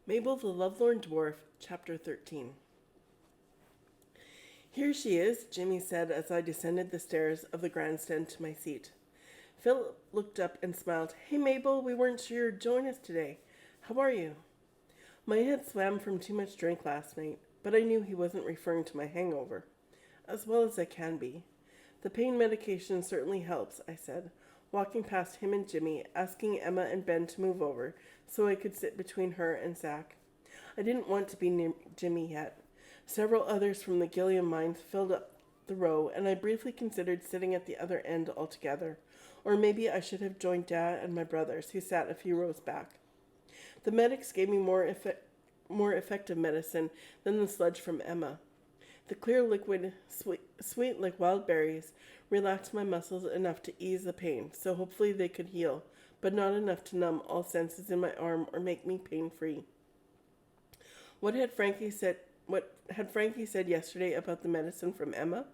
Mabel the Lovelorn Dwarf, Chapter 13. Here she is, Jimmy said as I descended the stairs of the grandstand to my seat. Philip looked up and smiled. Hey Mabel, we weren't sure you'd join us today. How are you? My head swam from too much drink last night, but I knew he wasn't referring to my hangover. As well as I can be. The pain medication certainly helps, I said, walking past him and Jimmy, asking Emma and Ben to move over so I could sit between her and Zach. I didn't want to be near Jimmy yet. Several others from the Gilliam mines filled up the row, and I briefly considered sitting at the other end altogether. Or maybe I should have joined Dad and my brothers, who sat a few rows back. The medics gave me more effective medicine than the sludge from Emma. The clear liquid, sweet like wild berries, relaxed my muscles enough to ease the pain, so hopefully they could heal, but not enough to numb all senses in my arm or make me pain-free. What had Frankie said yesterday about the medicine from Emma?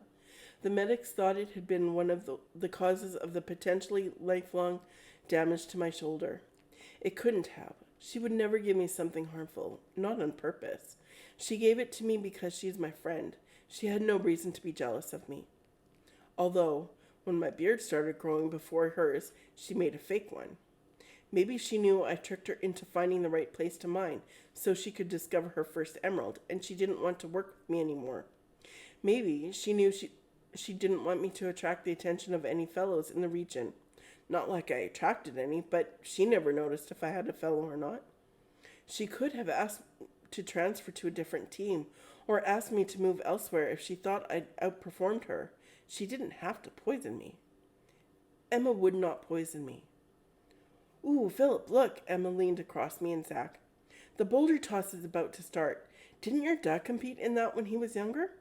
The medics thought it had been one of the causes of the potentially lifelong damage to my shoulder. It couldn't have. She would never give me something harmful, not on purpose. She gave it to me because she's my friend. She had no reason to be jealous of me. Although, when my beard started growing before hers, she made a fake one. Maybe she knew I tricked her into finding the right place to mine so she could discover her first emerald, and she didn't want to work with me anymore. Maybe she knew she didn't want me to attract the attention of any fellows in the region. Not like I attracted any, but she never noticed if I had a fellow or not. She could have asked to transfer to a different team, or asked me to move elsewhere if she thought I'd outperformed her. She didn't have to poison me. Emma would not poison me. Ooh, Philip, look, Emma leaned across me and Zach. The boulder toss is about to start. Didn't your dad compete in that when he was younger?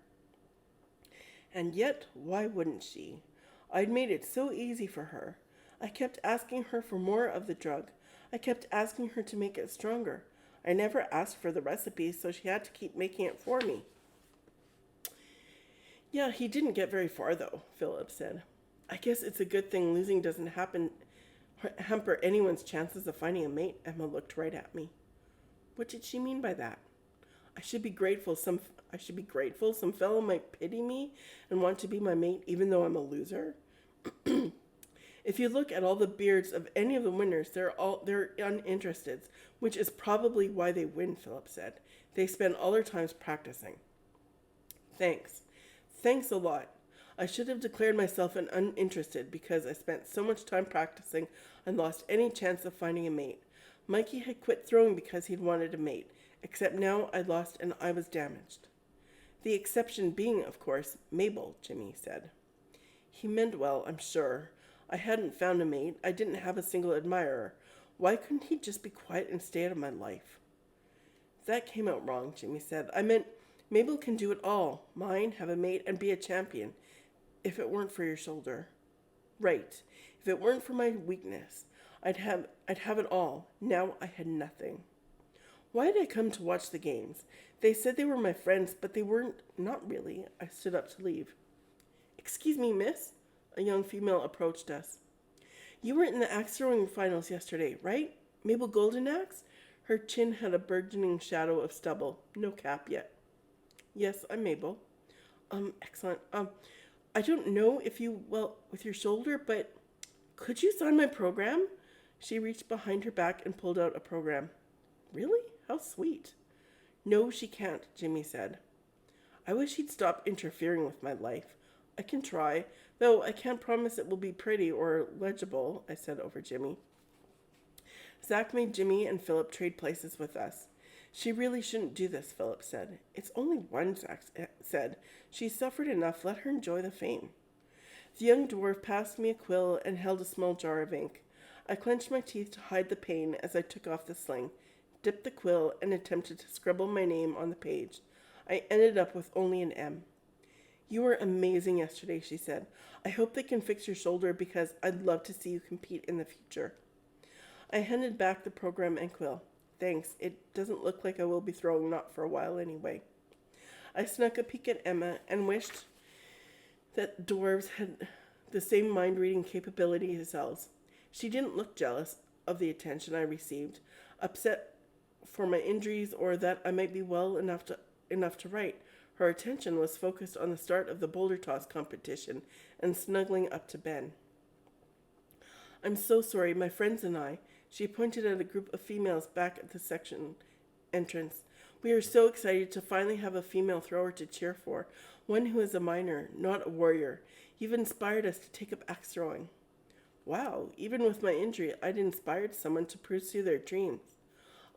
And yet, why wouldn't she? I'd made it so easy for her. I kept asking her for more of the drug. I kept asking her to make it stronger. I never asked for the recipe, so she had to keep making it for me. Yeah, he didn't get very far, though, Philip said. I guess it's a good thing losing doesn't hamper anyone's chances of finding a mate. Emma looked right at me. What did she mean by that? I should be grateful some fellow might pity me and want to be my mate even though I'm a loser. If you look at all the beards of any of the winners, they're uninterested, which is probably why they win, Philip said. They spend all their time practicing. Thanks. Thanks a lot. I should have declared myself an uninterested because I spent so much time practicing and lost any chance of finding a mate. Mikey had quit throwing because he'd wanted a mate, except now I'd lost and I was damaged. The exception being, of course, Mabel, Jimmy said. He meant well, I'm sure. I hadn't found a mate. I didn't have a single admirer. Why couldn't he just be quiet and stay out of my life? That came out wrong, Jimmy said. I meant Mabel can do it all. Mine, have a mate, and be a champion. If it weren't for your shoulder. Right. If it weren't for my weakness, I'd have it all. Now I had nothing. Why did I come to watch the games? They said they were my friends, but they weren't. Not really. I stood up to leave. Excuse me, miss? A young female approached us. You were in the axe throwing finals yesterday, right? Mabel Golden Axe? Her chin had a burgeoning shadow of stubble. No cap yet. Yes, I'm Mabel. Excellent. I don't know if you, with your shoulder, but could you sign my program? She reached behind her back and pulled out a program. Really? How sweet. No, she can't, Jimmy said. I wish he'd stop interfering with my life. I can try, though I can't promise it will be pretty or legible, I said over Jimmy. Zach made Jimmy and Philip trade places with us. She really shouldn't do this, Philip said. It's only one, Zach said. She's suffered enough. Let her enjoy the fame. The young dwarf passed me a quill and held a small jar of ink. I clenched my teeth to hide the pain as I took off the sling, dipped the quill, and attempted to scribble my name on the page. I ended up with only an M. You were amazing yesterday, she said. I hope they can fix your shoulder because I'd love to see you compete in the future. I handed back the program and quill. Thanks. It doesn't look like I will be throwing not for a while anyway. I snuck a peek at Emma and wished that dwarves had the same mind-reading capability as elves. She didn't look jealous of the attention I received, upset for my injuries or that I might be well enough to write. Her attention was focused on the start of the boulder toss competition and snuggling up to Ben. I'm so sorry, my friends and I. She pointed at a group of females back at the section entrance. We are so excited to finally have a female thrower to cheer for, one who is a miner, not a warrior. You've inspired us to take up axe throwing. Wow, even with my injury, I'd inspired someone to pursue their dreams.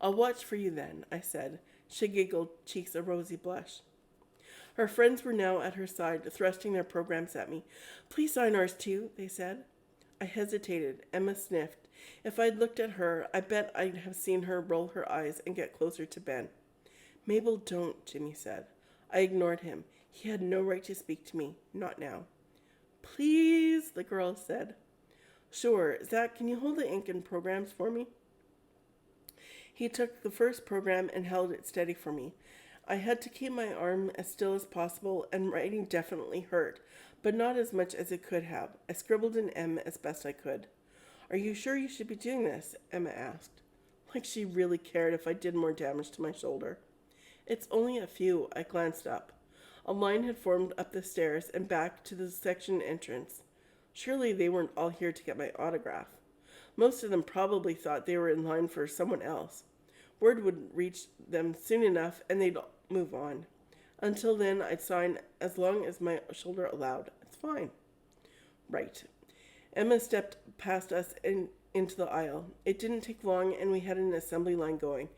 I'll watch for you then, I said. She giggled, cheeks a rosy blush. Her friends were now at her side, thrusting their programs at me. Please sign ours too, they said. I hesitated. Emma sniffed. If I'd looked at her, I bet I'd have seen her roll her eyes and get closer to Ben. Mabel, don't, Jimmy said. I ignored him. He had no right to speak to me. Not now. Please, the girl said. Sure. Zach, can you hold the ink and programs for me? He took the first program and held it steady for me. I had to keep my arm as still as possible, and writing definitely hurt, but not as much as it could have. I scribbled an M as best I could. Are you sure you should be doing this? Emma asked. Like she really cared if I did more damage to my shoulder. It's only a few. I glanced up. A line had formed up the stairs and back to the section entrance. Surely they weren't all here to get my autograph. Most of them probably thought they were in line for someone else. Word would reach them soon enough and they'd move on. Until then, I'd sign as long as my shoulder allowed. It's fine. Right. Emma stepped past us into the aisle. It didn't take long, and we had an assembly line going.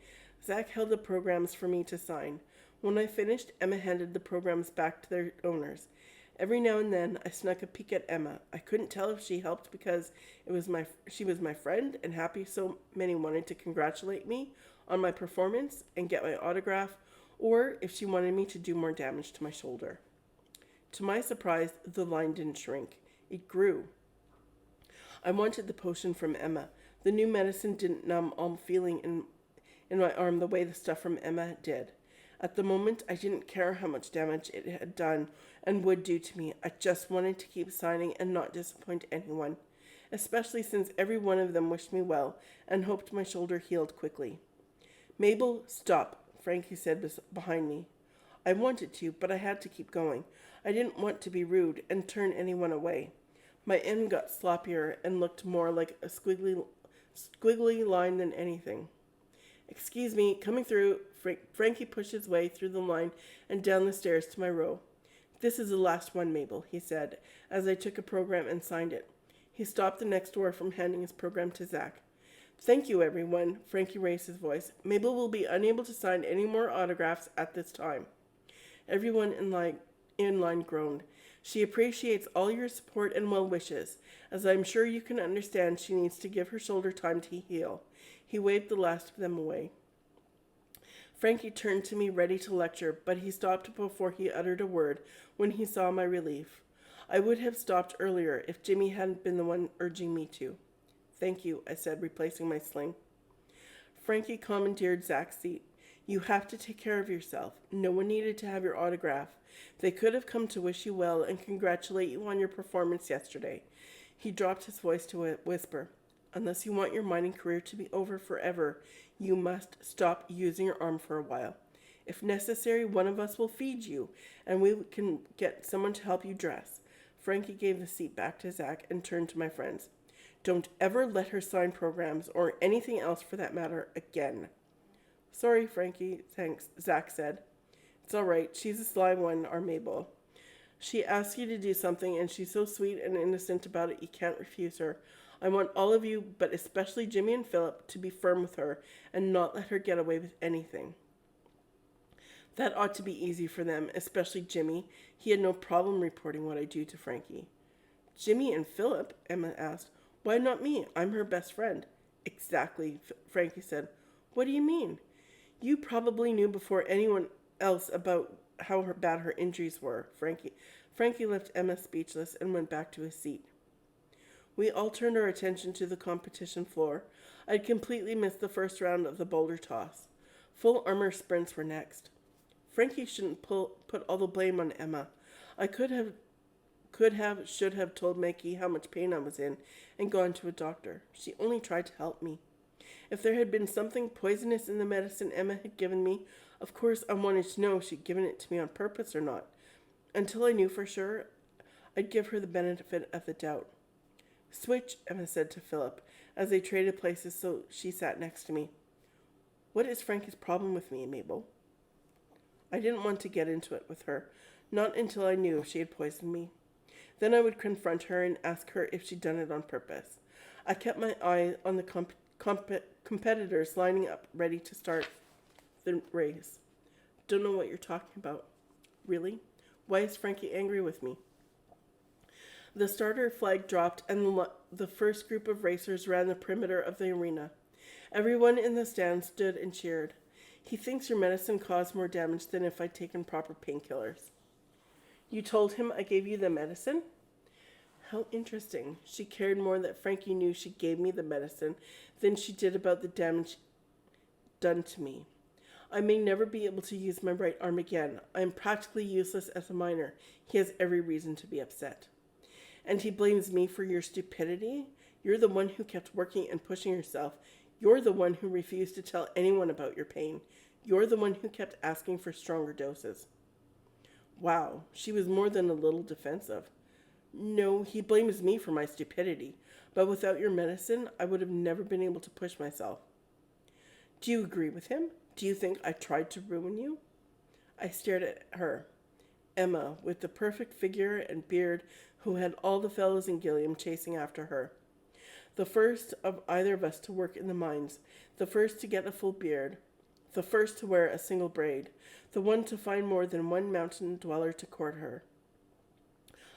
Zach held the programs for me to sign. When I finished, Emma handed the programs back to their owners. Every now and then, I snuck a peek at Emma. I couldn't tell if she helped because she was my friend and happy so many wanted to congratulate me on my performance and get my autograph, or if she wanted me to do more damage to my shoulder. To my surprise, the line didn't shrink. It grew. I wanted the potion from Emma. The new medicine didn't numb all feeling in my arm the way the stuff from Emma did. At the moment, I didn't care how much damage it had done and would do to me. I just wanted to keep signing and not disappoint anyone, especially since every one of them wished me well and hoped my shoulder healed quickly. Mabel, stop, Frankie said behind me. I wanted to, but I had to keep going. I didn't want to be rude and turn anyone away. My M got sloppier and looked more like a squiggly line than anything. Excuse me, coming through. Frankie pushed his way through the line and down the stairs to my row. This is the last one, Mabel, he said, as I took a program and signed it. He stopped the next door from handing his program to Zach. Thank you, everyone, Frankie raised his voice. Mabel will be unable to sign any more autographs at this time. Everyone in line groaned. She appreciates all your support and well wishes. As I'm sure you can understand, she needs to give her shoulder time to heal. He waved the last of them away. Frankie turned to me ready to lecture, but he stopped before he uttered a word when he saw my relief. I would have stopped earlier if Jimmy hadn't been the one urging me to. Thank you, I said, replacing my sling. Frankie commandeered Zach's seat. You have to take care of yourself. No one needed to have your autograph. They could have come to wish you well and congratulate you on your performance yesterday. He dropped his voice to a whisper. Unless you want your mining career to be over forever, you must stop using your arm for a while. If necessary, one of us will feed you, and we can get someone to help you dress. Frankie gave the seat back to Zach and turned to my friends. Don't ever let her sign programs, or anything else for that matter, again. Sorry, Frankie, thanks, Zach said. It's all right. She's a sly one, our Mabel. She asks you to do something, and she's so sweet and innocent about it you can't refuse her. I want all of you, but especially Jimmy and Philip, to be firm with her and not let her get away with anything. That ought to be easy for them, especially Jimmy. He had no problem reporting what I do to Frankie. Jimmy and Philip? Emma asked. Why not me? I'm her best friend. Exactly, Frankie said. What do you mean? You probably knew before anyone else about how bad her injuries were, Frankie left Emma speechless and went back to his seat. We all turned our attention to the competition floor. I'd completely missed the first round of the boulder toss. Full armor sprints were next. Frankie shouldn't put all the blame on Emma. I should have told Maggie how much pain I was in and gone to a doctor. She only tried to help me. If there had been something poisonous in the medicine Emma had given me, of course I wanted to know if she'd given it to me on purpose or not. Until I knew for sure, I'd give her the benefit of the doubt. Switch, Emma said to Philip, as they traded places so she sat next to me. What is Frankie's problem with me, Mabel? I didn't want to get into it with her, not until I knew if she had poisoned me. Then I would confront her and ask her if she'd done it on purpose. I kept my eye on the competitors lining up, ready to start the race. Don't know what you're talking about. Really? Why is Frankie angry with me? The starter flag dropped and the first group of racers ran the perimeter of the arena. Everyone in the stand stood and cheered. He thinks your medicine caused more damage than if I'd taken proper painkillers. You told him I gave you the medicine? How interesting. She cared more that Frankie knew she gave me the medicine than she did about the damage done to me. I may never be able to use my right arm again. I am practically useless as a miner. He has every reason to be upset. And he blames me for your stupidity? You're the one who kept working and pushing yourself. You're the one who refused to tell anyone about your pain. You're the one who kept asking for stronger doses. Wow, she was more than a little defensive. No, he blames me for my stupidity, but without your medicine, I would have never been able to push myself. Do you agree with him? Do you think I tried to ruin you? I stared at her. Emma, with the perfect figure and beard, who had all the fellows in Gilliam chasing after her. The first of either of us to work in the mines, the first to get a full beard, the first to wear a single braid, the one to find more than one mountain dweller to court her.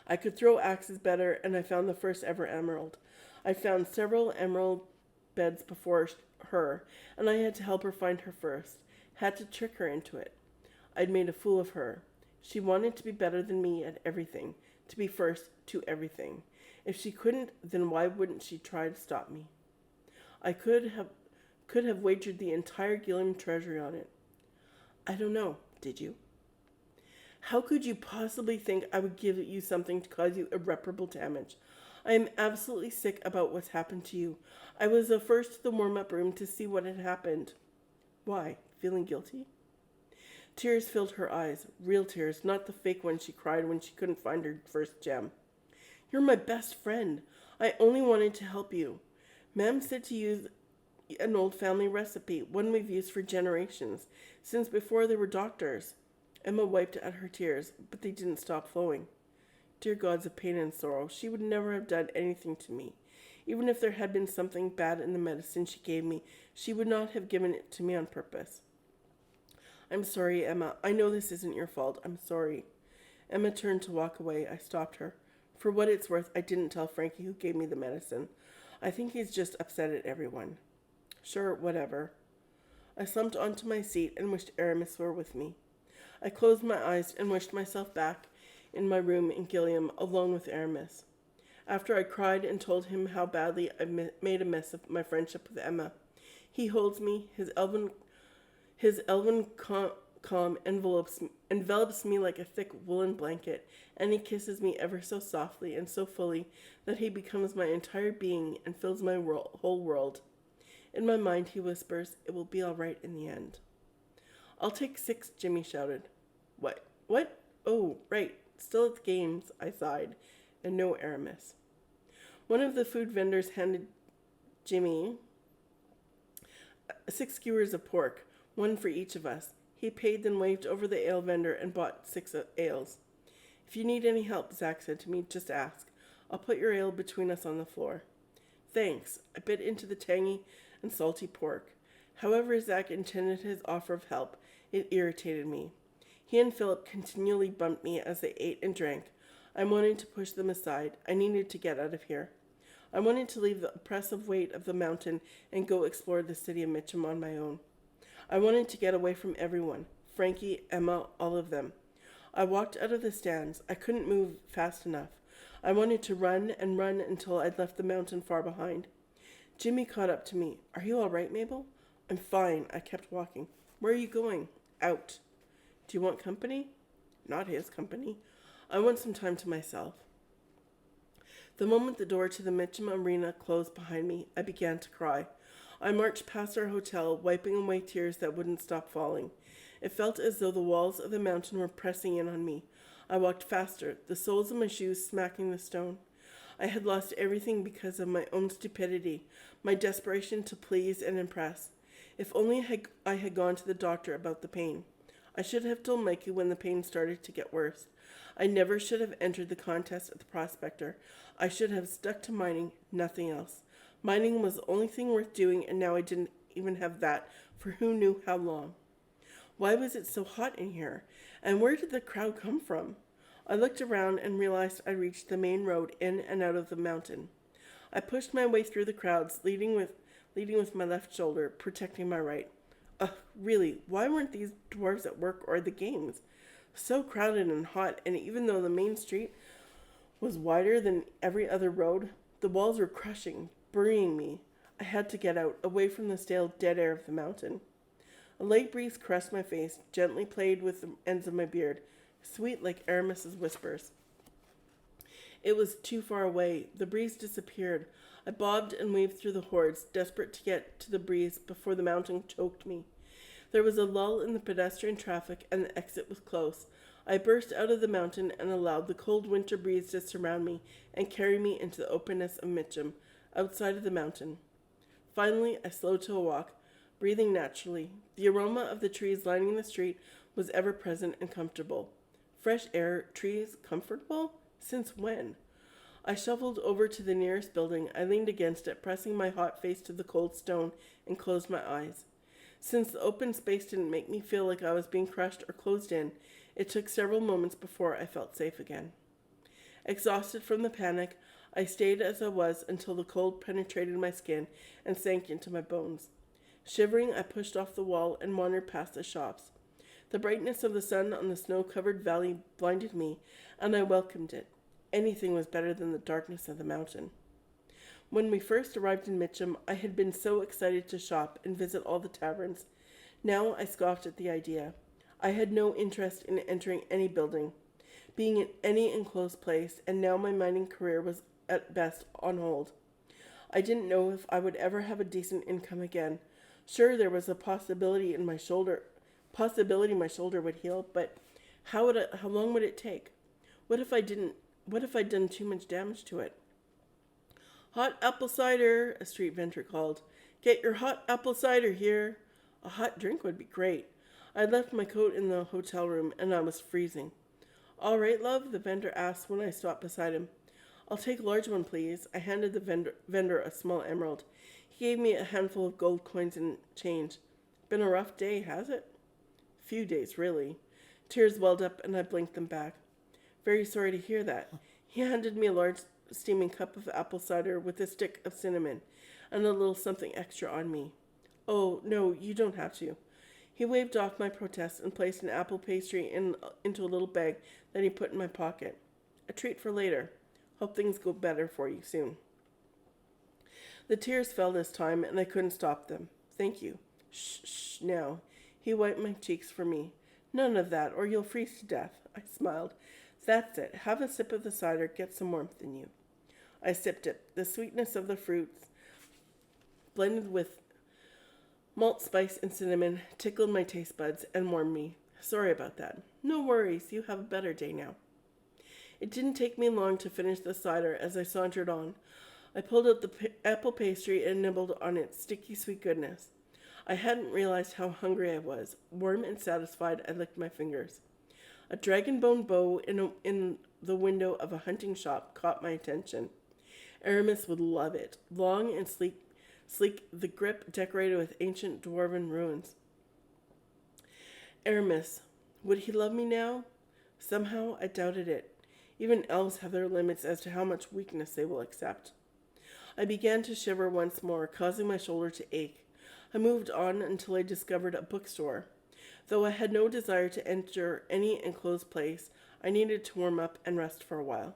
I could throw axes better, and I found the first ever emerald. I found several emerald beds before her, and I had to help her find her first, had to trick her into it. I'd made a fool of her. She wanted to be better than me at everything, to be first to everything. If she couldn't, then why wouldn't she try to stop me? I could have wagered the entire Gilliam treasury on it. I don't know, did you? How could you possibly think I would give you something to cause you irreparable damage? I am absolutely sick about what's happened to you. I was the first to the warm-up room to see what had happened. Why? Feeling guilty? Tears filled her eyes, real tears, not the fake ones she cried when she couldn't find her first gem. You're my best friend. I only wanted to help you. Ma'am said to use an old family recipe, one we've used for generations, since before there were doctors. Emma wiped at her tears, but they didn't stop flowing. Dear gods of pain and sorrow, she would never have done anything to me. Even if there had been something bad in the medicine she gave me, she would not have given it to me on purpose. I'm sorry, Emma. I know this isn't your fault. I'm sorry. Emma turned to walk away. I stopped her. For what it's worth, I didn't tell Frankie who gave me the medicine. I think he's just upset at everyone. Sure, whatever. I slumped onto my seat and wished Aramis were with me. I closed my eyes and wished myself back in my room in Gilliam, alone with Aramis. After I cried and told him how badly I made a mess of my friendship with Emma, he holds me, his elven calm envelops me like a thick woolen blanket, and he kisses me ever so softly and so fully that he becomes my entire being and fills my whole world. In my mind, he whispers, "It will be all right in the end." "I'll take 6, Jimmy shouted. What? Oh, right. Still at the games," I sighed, and no Aramis. One of the food vendors handed Jimmy 6 skewers of pork, one for each of us. He paid, then waved over the ale vendor and bought 6 ales. "If you need any help," Zach said to me, "just ask. I'll put your ale between us on the floor." Thanks. I bit into the tangy and salty pork. However Zach intended his offer of help, it irritated me. He and Philip continually bumped me as they ate and drank. I wanted to push them aside. I needed to get out of here. I wanted to leave the oppressive weight of the mountain and go explore the city of Mitcham on my own. I wanted to get away from everyone. Frankie, Emma, all of them. I walked out of the stands. I couldn't move fast enough. I wanted to run and run until I'd left the mountain far behind. Jimmy caught up to me. "Are you all right, Mabel?" "I'm fine." I kept walking. "Where are you going?" "Out." "Do you want company?" "Not his company. I want some time to myself." The moment the door to the Mitcham Arena closed behind me, I began to cry. I marched past our hotel, wiping away tears that wouldn't stop falling. It felt as though the walls of the mountain were pressing in on me. I walked faster, the soles of my shoes smacking the stone. I had lost everything because of my own stupidity, my desperation to please and impress. If only I had gone to the doctor about the pain. I should have told Mikey when the pain started to get worse. I never should have entered the contest at the prospector. I should have stuck to mining, nothing else. Mining was the only thing worth doing, and now I didn't even have that for who knew how long. Why was it so hot in here? And where did the crowd come from? I looked around and realized I reached the main road in and out of the mountain. I pushed my way through the crowds, leading with my left shoulder, protecting my right. Really, why weren't these dwarves at work or at the games? So crowded and hot, and even though the main street was wider than every other road, the walls were crushing, burying me. I had to get out, away from the stale, dead air of the mountain. A light breeze caressed my face, gently played with the ends of my beard, sweet like Aramis's whispers. It was too far away. The breeze disappeared. I bobbed and waved through the hordes, desperate to get to the breeze before the mountain choked me. There was a lull in the pedestrian traffic, and the exit was close. I burst out of the mountain and allowed the cold winter breeze to surround me and carry me into the openness of Mitcham, outside of the mountain. Finally, I slowed to a walk, breathing naturally. The aroma of the trees lining the street was ever present and comfortable. Fresh air, trees, comfortable? Since when? I shuffled over to the nearest building. I leaned against it, pressing my hot face to the cold stone, and closed my eyes. Since the open space didn't make me feel like I was being crushed or closed in, it took several moments before I felt safe again. Exhausted from the panic, I stayed as I was until the cold penetrated my skin and sank into my bones. Shivering, I pushed off the wall and wandered past the shops. The brightness of the sun on the snow-covered valley blinded me, and I welcomed it. Anything was better than the darkness of the mountain. When we first arrived in Mitcham, I had been so excited to shop and visit all the taverns. Now I scoffed at the idea. I had no interest in entering any building, being in any enclosed place, and now my mining career was at best on hold. I didn't know if I would ever have a decent income again. Sure, there was a possibility my shoulder would heal, but how long would it take? What if I'd done too much damage to it? Hot apple cider, a street vendor called. Get your hot apple cider here. A hot drink would be great. I left my coat in the hotel room, and I was freezing. All right, love, the vendor asked when I stopped beside him. I'll take a large one, please. I handed the vendor a small emerald. He gave me a handful of gold coins and change. Been a rough day, has it? Few days, really. Tears welled up, and I blinked them back. Very sorry to hear that. He handed me a large steaming cup of apple cider with a stick of cinnamon and a little something extra on me. Oh, no, you don't have to. He waved off my protest and placed an apple pastry into a little bag that he put in my pocket. A treat for later. Hope things go better for you soon. The tears fell this time, and I couldn't stop them. Thank you. Shh, now. He wiped my cheeks for me. None of that, or you'll freeze to death. I smiled. That's it. Have a sip of the cider. Get some warmth in you. I sipped it. The sweetness of the fruits, blended with malt, spice, and cinnamon, tickled my taste buds and warmed me. Sorry about that. No worries. You have a better day now. It didn't take me long to finish the cider as I sauntered on. I pulled out the apple pastry and nibbled on its sticky sweet goodness. I hadn't realized how hungry I was. Warm and satisfied, I licked my fingers. A dragon bone bow in the window of a hunting shop caught my attention. Aramis would love it. Long and sleek, the grip decorated with ancient dwarven ruins. Aramis, would he love me now? Somehow I doubted it. Even elves have their limits as to how much weakness they will accept. I began to shiver once more, causing my shoulder to ache. I moved on until I discovered a bookstore. Though I had no desire to enter any enclosed place, I needed to warm up and rest for a while.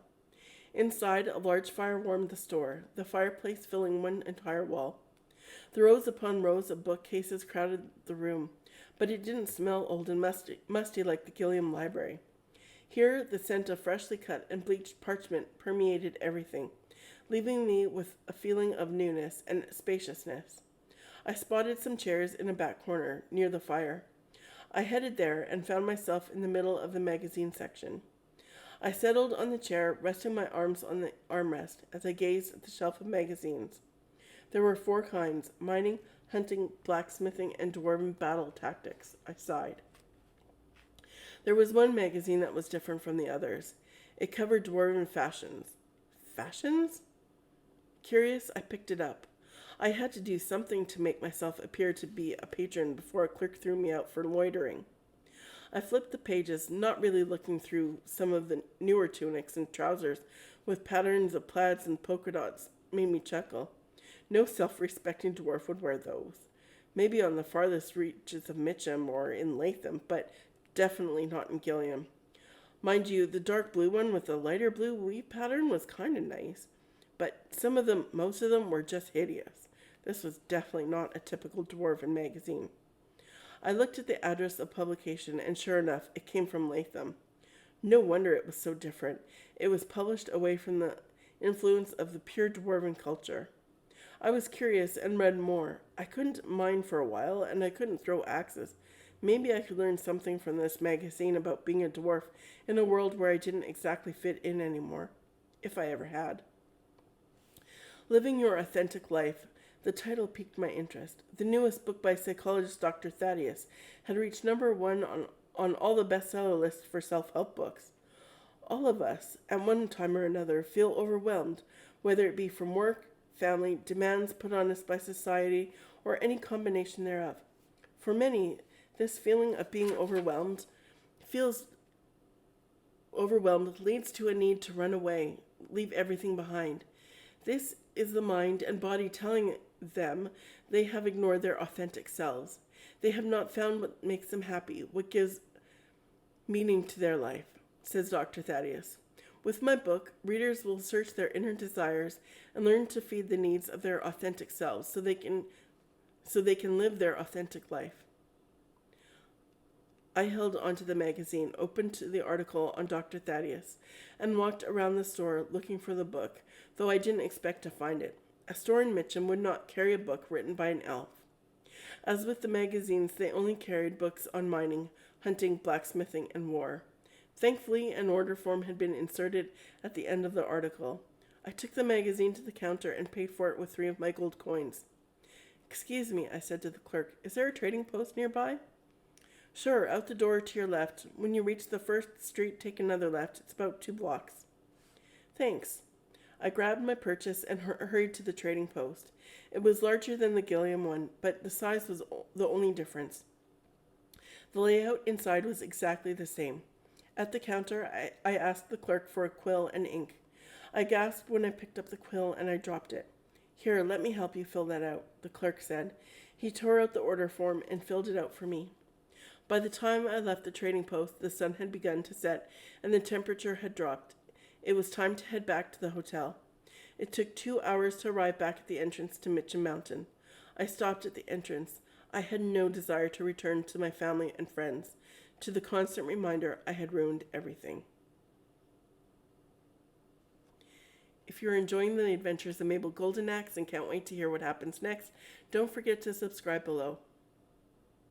Inside, a large fire warmed the store, the fireplace filling one entire wall. The rows upon rows of bookcases crowded the room, but it didn't smell old and musty like the Gilliam Library. Here, the scent of freshly cut and bleached parchment permeated everything, leaving me with a feeling of newness and spaciousness. I spotted some chairs in a back corner, near the fire. I headed there and found myself in the middle of the magazine section. I settled on the chair, resting my arms on the armrest as I gazed at the shelf of magazines. There were 4 kinds: mining, hunting, blacksmithing, and dwarven battle tactics. I sighed. There was one magazine that was different from the others. It covered dwarven fashions. Fashions? Curious, I picked it up. I had to do something to make myself appear to be a patron before a clerk threw me out for loitering. I flipped the pages, not really looking through some of the newer tunics and trousers with patterns of plaids and polka dots made me chuckle. No self-respecting dwarf would wear those. Maybe on the farthest reaches of Mitcham or in Latham, but definitely not in Gilliam. Mind you, the dark blue one with the lighter blue weave pattern was kind of nice, but most of them were just hideous. This was definitely not a typical dwarven magazine. I looked at the address of publication, and sure enough, it came from Latham. No wonder it was so different. It was published away from the influence of the pure dwarven culture. I was curious and read more. I couldn't mine for a while, and I couldn't throw axes. Maybe I could learn something from this magazine about being a dwarf in a world where I didn't exactly fit in anymore, if I ever had. Living Your Authentic Life. The title piqued my interest. The newest book by psychologist Dr. Thaddeus had reached number 1 on all the bestseller lists for self-help books. All of us, at one time or another, feel overwhelmed, whether it be from work, family, demands put on us by society, or any combination thereof. For many, this feeling of being overwhelmed leads to a need to run away, leave everything behind. This is the mind and body telling them they have ignored their authentic selves. They have not found what makes them happy, what gives meaning to their life, says Dr. Thaddeus. With my book, readers will search their inner desires and learn to feed the needs of their authentic selves so they can live their authentic life. I held onto the magazine, opened to the article on Dr. Thaddeus, and walked around the store looking for the book, though I didn't expect to find it. A store in Mitcham would not carry a book written by an elf. As with the magazines, they only carried books on mining, hunting, blacksmithing, and war. Thankfully, an order form had been inserted at the end of the article. I took the magazine to the counter and paid for it with 3 of my gold coins. "Excuse me," I said to the clerk, "is there a trading post nearby?" "Sure, out the door to your left. When you reach the first street, take another left. It's about 2 blocks. "Thanks." I grabbed my purchase and hurried to the trading post. It was larger than the Gilliam one, but the size was the only difference. The layout inside was exactly the same. At the counter, I asked the clerk for a quill and ink. I gasped when I picked up the quill and I dropped it. "Here, let me help you fill that out," the clerk said. He tore out the order form and filled it out for me. By the time I left the trading post, the sun had begun to set and the temperature had dropped. It was time to head back to the hotel. It took 2 hours to arrive back at the entrance to Mitcham Mountain. I stopped at the entrance. I had no desire to return to my family and friends, to the constant reminder I had ruined everything. If you're enjoying the adventures of Mabel Goldenaxe and can't wait to hear what happens next, don't forget to subscribe below.